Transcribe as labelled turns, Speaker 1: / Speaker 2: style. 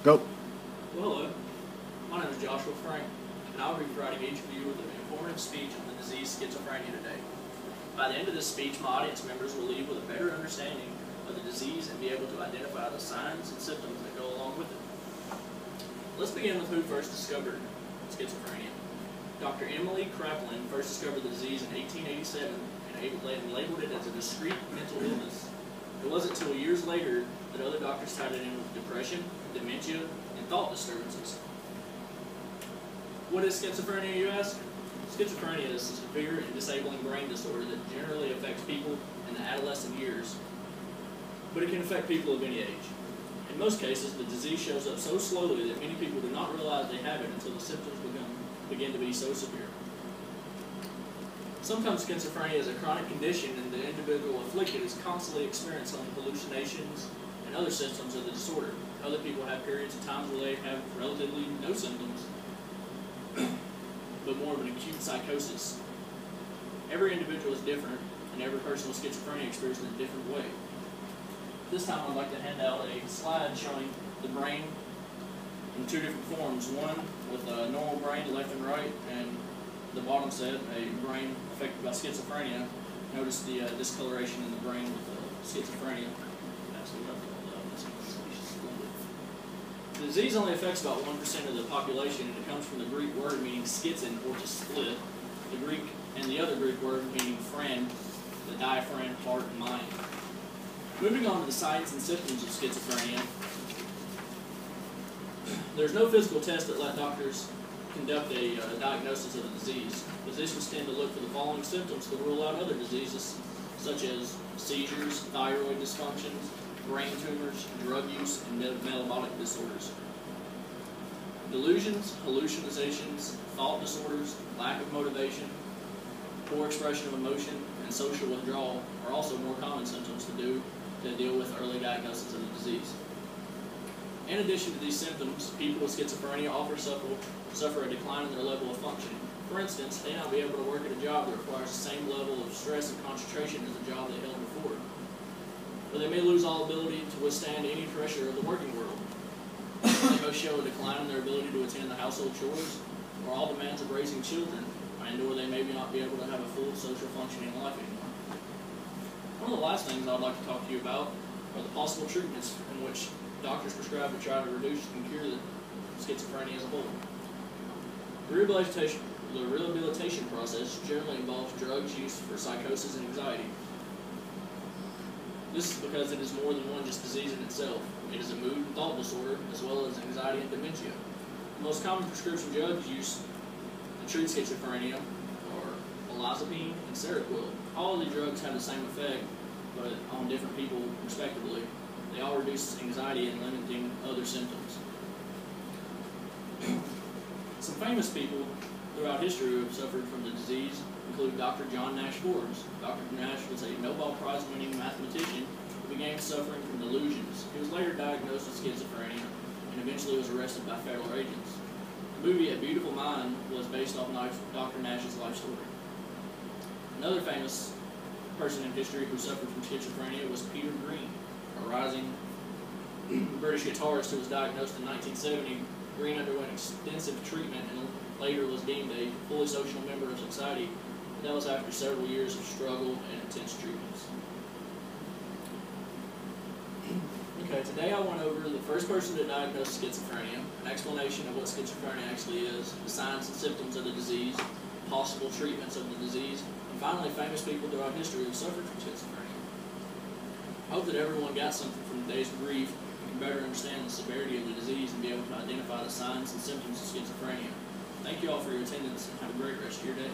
Speaker 1: Go.
Speaker 2: Well, hello. My name is Joshua Frank, and I'll be providing each of you with an informative speech on the disease schizophrenia today. By the end of this speech, my audience members will leave with a better understanding of the disease and be able to identify the signs and symptoms that go along with it. Let's begin with who first discovered schizophrenia. Dr. Emily Kraepelin first discovered the disease in 1887 and labeled it as a discrete mental illness. It wasn't until years later that other doctors tied it in with depression, dementia, and thought disturbances. What is schizophrenia, you ask? Schizophrenia is a severe and disabling brain disorder that generally affects people in the adolescent years, but it can affect people of any age. In most cases, the disease shows up so slowly that many people do not realize they have it until the symptoms begin to be so severe. Sometimes schizophrenia is a chronic condition and the individual afflicted is constantly experiencing hallucinations and other symptoms of the disorder. Other people have periods of times where they have relatively no symptoms, but more of an acute psychosis. Every individual is different, and every person with schizophrenia experiences it in a different way. This time I'd like to hand out a slide showing the brain in two different forms. One with a normal brain, left and right, and the bottom set, a brain affected by schizophrenia. Notice the discoloration in the brain with schizophrenia. The disease only affects about 1% of the population, and it comes from the Greek word meaning schizen, or to split, the other Greek word meaning phren, the diaphragm, heart, and mind. Moving on to the signs and symptoms of schizophrenia, there's no physical test that let doctors conduct a diagnosis of the disease. Physicians tend to look for the following symptoms to rule out other diseases, such as seizures, thyroid dysfunctions, brain tumors, drug use, and metabolic disorders. Delusions, hallucinations, thought disorders, lack of motivation, poor expression of emotion, and social withdrawal are also more common symptoms to deal with early diagnosis of the disease. In addition to these symptoms, people with schizophrenia often suffer a decline in their level of functioning. For instance, they may not be able to work at a job that requires the same level of stress and concentration as the job they held before. Or they may lose all ability to withstand any pressure of the working world. They may show a decline in their ability to attend the household chores or all demands of raising children, or they may not be able to have a full social functioning life anymore. One of the last things I'd like to talk to you about are the possible treatments in which doctors prescribe to try to reduce and cure the schizophrenia as a whole. The rehabilitation process generally involves drugs used for psychosis and anxiety. This is because it is more than one just disease in itself. It is a mood and thought disorder, as well as anxiety and dementia. The most common prescription drugs used to treat schizophrenia are olanzapine and Seroquel. All of the drugs have the same effect, but on different people respectively. They all reduce anxiety and limiting other symptoms. Some famous people throughout history who have suffered from the disease include Dr. John Nash Forbes. Dr. Nash was a Nobel Prize winning mathematician who began suffering from delusions. He was later diagnosed with schizophrenia and eventually was arrested by federal agents. The movie A Beautiful Mind was based off Dr. Nash's life story. Another famous person in history who suffered from schizophrenia was Peter Green, a rising British guitarist who was diagnosed in 1970. Green underwent extensive treatment and later was deemed a fully social member of society. That was after several years of struggle and intense treatments. Okay, today I went over the first person to diagnose schizophrenia, an explanation of what schizophrenia actually is, the signs and symptoms of the disease, possible treatments of the disease, and finally famous people throughout history who suffered from schizophrenia. I hope that everyone got something from today's brief and can better understand the severity of the disease and be able to identify the signs and symptoms of schizophrenia. Thank you all for your attendance and have a great rest of your day.